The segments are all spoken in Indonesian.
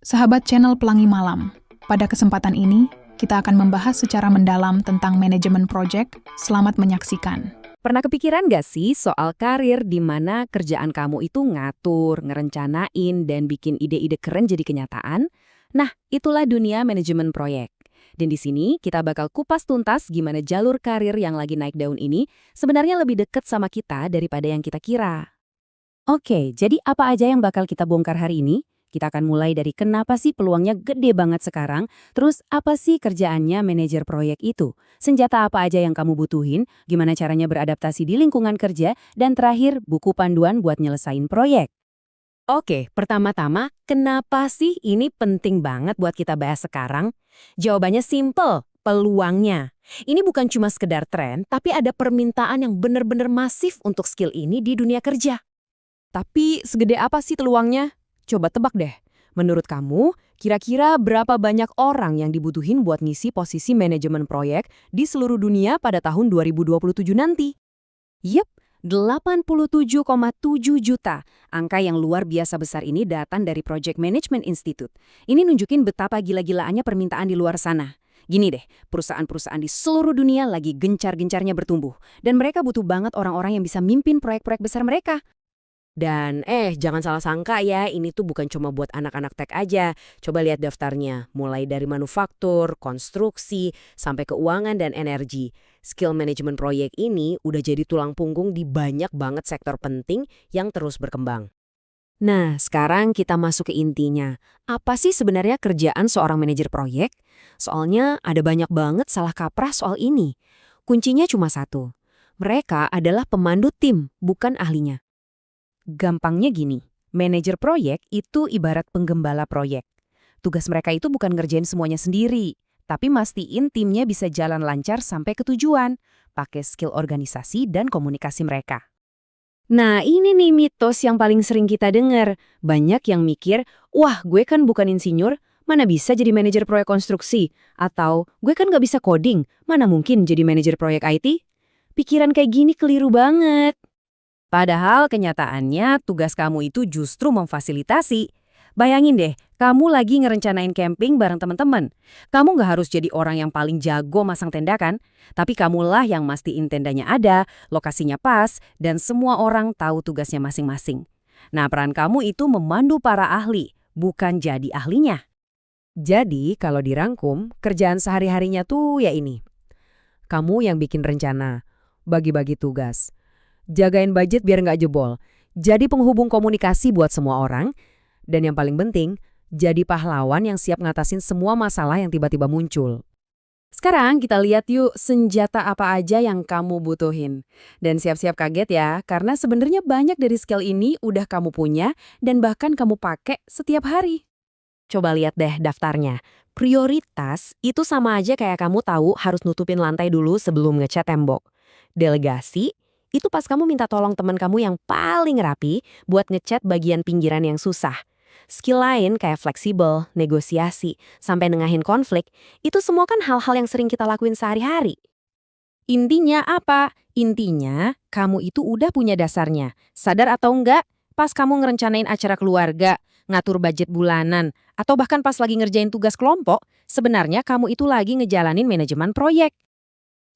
Sahabat channel Pelangi Malam, pada kesempatan ini kita akan membahas secara mendalam tentang manajemen proyek. Selamat menyaksikan. Pernah kepikiran gak sih soal karir di mana kerjaan kamu itu ngatur, ngerencanain, dan bikin ide-ide keren jadi kenyataan? Nah, itulah dunia manajemen proyek. Dan di sini kita bakal kupas tuntas gimana jalur karir yang lagi naik daun ini sebenarnya lebih dekat sama kita daripada yang kita kira. Oke, jadi apa aja yang bakal kita bongkar hari ini? Kita akan mulai dari kenapa sih peluangnya gede banget sekarang, terus apa sih kerjaannya manajer proyek itu, senjata apa aja yang kamu butuhin, gimana caranya beradaptasi di lingkungan kerja, dan terakhir buku panduan buat nyelesain proyek. Oke, pertama-tama, kenapa sih ini penting banget buat kita bahas sekarang? Jawabannya simple, peluangnya. Ini bukan cuma sekedar tren, tapi ada permintaan yang benar-benar masif untuk skill ini di dunia kerja. Tapi segede apa sih peluangnya? Coba tebak deh. Menurut kamu, kira-kira berapa banyak orang yang dibutuhin buat ngisi posisi manajemen proyek di seluruh dunia pada tahun 2027 nanti? Yep, 87,7 juta. Angka yang luar biasa besar ini datang dari Project Management Institute. Ini nunjukin betapa gila-gilaannya permintaan di luar sana. Gini deh, perusahaan-perusahaan di seluruh dunia lagi gencar-gencarnya bertumbuh. Dan mereka butuh banget orang-orang yang bisa mimpin proyek-proyek besar mereka. Dan jangan salah sangka ya, ini tuh bukan cuma buat anak-anak tech aja. Coba lihat daftarnya, mulai dari manufaktur, konstruksi, sampai keuangan dan energi. Skill manajemen proyek ini udah jadi tulang punggung di banyak banget sektor penting yang terus berkembang. Nah, sekarang kita masuk ke intinya. Apa sih sebenarnya kerjaan seorang manajer proyek? Soalnya ada banyak banget salah kaprah soal ini. Kuncinya cuma satu. Mereka adalah pemandu tim, bukan ahlinya. Gampangnya gini, manajer proyek itu ibarat penggembala proyek. Tugas mereka itu bukan ngerjain semuanya sendiri, tapi mastiin timnya bisa jalan lancar sampai ke tujuan, pakai skill organisasi dan komunikasi mereka. Nah, ini nih mitos yang paling sering kita dengar. Banyak yang mikir, wah gue kan bukan insinyur, mana bisa jadi manajer proyek konstruksi? Atau, gue kan nggak bisa coding, mana mungkin jadi manajer proyek IT? Pikiran kayak gini keliru banget. Padahal kenyataannya tugas kamu itu justru memfasilitasi. Bayangin deh, kamu lagi ngerencanain camping bareng teman-teman. Kamu nggak harus jadi orang yang paling jago masang tenda kan? Tapi kamulah yang mastiin tendanya ada, lokasinya pas, dan semua orang tahu tugasnya masing-masing. Nah, peran kamu itu memandu para ahli, bukan jadi ahlinya. Jadi, kalau dirangkum, kerjaan sehari-harinya tuh ya ini. Kamu yang bikin rencana, bagi-bagi tugas. Jagain budget biar nggak jebol. Jadi penghubung komunikasi buat semua orang. Dan yang paling penting, jadi pahlawan yang siap ngatasin semua masalah yang tiba-tiba muncul. Sekarang kita lihat yuk senjata apa aja yang kamu butuhin. Dan siap-siap kaget ya, karena sebenarnya banyak dari skill ini udah kamu punya dan bahkan kamu pakai setiap hari. Coba lihat deh daftarnya. Prioritas itu sama aja kayak kamu tahu harus nutupin lantai dulu sebelum ngecat tembok. Delegasi itu pas kamu minta tolong teman kamu yang paling rapi buat ngecat bagian pinggiran yang susah. Skill lain kayak fleksibel, negosiasi, sampai nengahin konflik, itu semua kan hal-hal yang sering kita lakuin sehari-hari. Intinya apa? Intinya, kamu itu udah punya dasarnya. Sadar atau enggak, pas kamu ngerencanain acara keluarga, ngatur budget bulanan, atau bahkan pas lagi ngerjain tugas kelompok, sebenarnya kamu itu lagi ngejalanin manajemen proyek.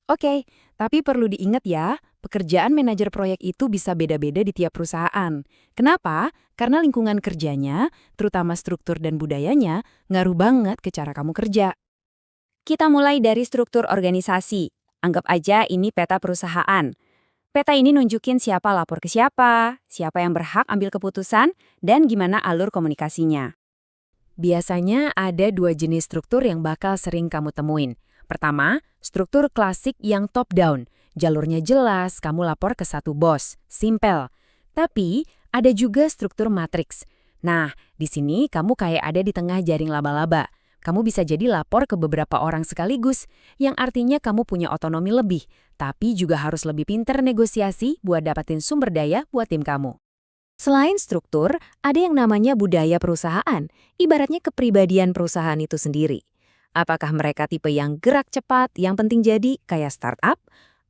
Oke, tapi perlu diingat ya, pekerjaan manajer proyek itu bisa beda-beda di tiap perusahaan. Kenapa? Karena lingkungan kerjanya, terutama struktur dan budayanya, ngaruh banget ke cara kamu kerja. Kita mulai dari struktur organisasi. Anggap aja ini peta perusahaan. Peta ini nunjukin siapa lapor ke siapa yang berhak ambil keputusan, dan gimana alur komunikasinya. Biasanya ada dua jenis struktur yang bakal sering kamu temuin. Pertama, struktur klasik yang top-down. Jalurnya jelas, kamu lapor ke satu bos. Simple. Tapi, ada juga struktur matriks. Nah, di sini kamu kayak ada di tengah jaring laba-laba. Kamu bisa jadi lapor ke beberapa orang sekaligus, yang artinya kamu punya otonomi lebih, tapi juga harus lebih pinter negosiasi buat dapatin sumber daya buat tim kamu. Selain struktur, ada yang namanya budaya perusahaan, ibaratnya kepribadian perusahaan itu sendiri. Apakah mereka tipe yang gerak cepat, yang penting jadi, kayak startup?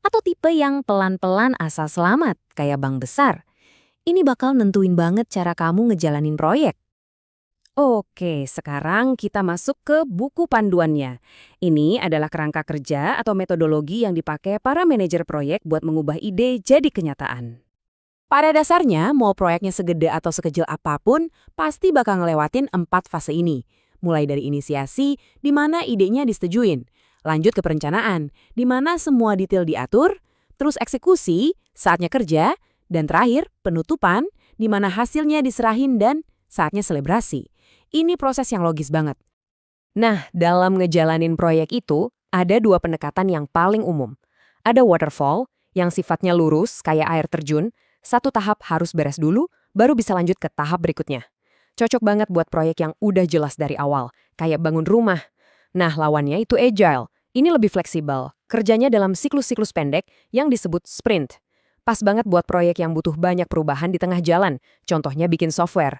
Atau tipe yang pelan-pelan asal selamat, kayak bank besar? Ini bakal nentuin banget cara kamu ngejalanin proyek. Oke, sekarang kita masuk ke buku panduannya. Ini adalah kerangka kerja atau metodologi yang dipakai para manajer proyek buat mengubah ide jadi kenyataan. Pada dasarnya, mau proyeknya segede atau sekecil apapun, pasti bakal ngelewatin 4 fase ini. Mulai dari inisiasi, di mana idenya disetujuin. Lanjut ke perencanaan, di mana semua detail diatur. Terus eksekusi, saatnya kerja. Dan terakhir, penutupan, di mana hasilnya diserahin dan saatnya selebrasi. Ini proses yang logis banget. Nah, dalam ngejalanin proyek itu, ada 2 pendekatan yang paling umum. Ada waterfall, yang sifatnya lurus kayak air terjun. Satu tahap harus beres dulu, baru bisa lanjut ke tahap berikutnya. Cocok banget buat proyek yang udah jelas dari awal, kayak bangun rumah. Nah, lawannya itu agile. Ini lebih fleksibel, kerjanya dalam siklus-siklus pendek yang disebut sprint. Pas banget buat proyek yang butuh banyak perubahan di tengah jalan, contohnya bikin software.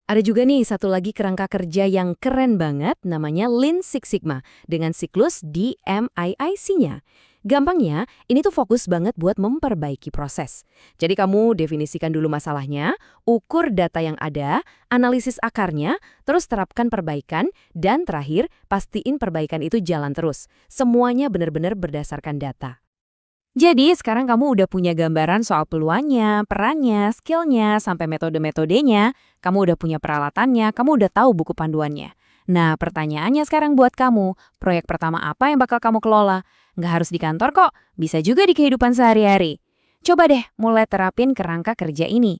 Ada juga nih satu lagi kerangka kerja yang keren banget, namanya Lean Six Sigma, dengan siklus DMAIC-nya. Gampangnya, ini tuh fokus banget buat memperbaiki proses. Jadi kamu definisikan dulu masalahnya, ukur data yang ada, analisis akarnya, terus terapkan perbaikan, dan terakhir, pastiin perbaikan itu jalan terus. Semuanya benar-benar berdasarkan data. Jadi sekarang kamu udah punya gambaran soal peluangnya, perannya, skillnya, sampai metode-metodenya. Kamu udah punya peralatannya, kamu udah tahu buku panduannya. Nah, pertanyaannya sekarang buat kamu, proyek pertama apa yang bakal kamu kelola? Nggak harus di kantor kok, bisa juga di kehidupan sehari-hari. Coba deh mulai terapin kerangka kerja ini.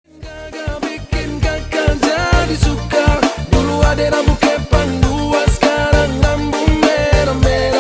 Gagal bikin kakak jadi suka. Dulu ada rambut kepang, dua sekarang rambut merah-merah.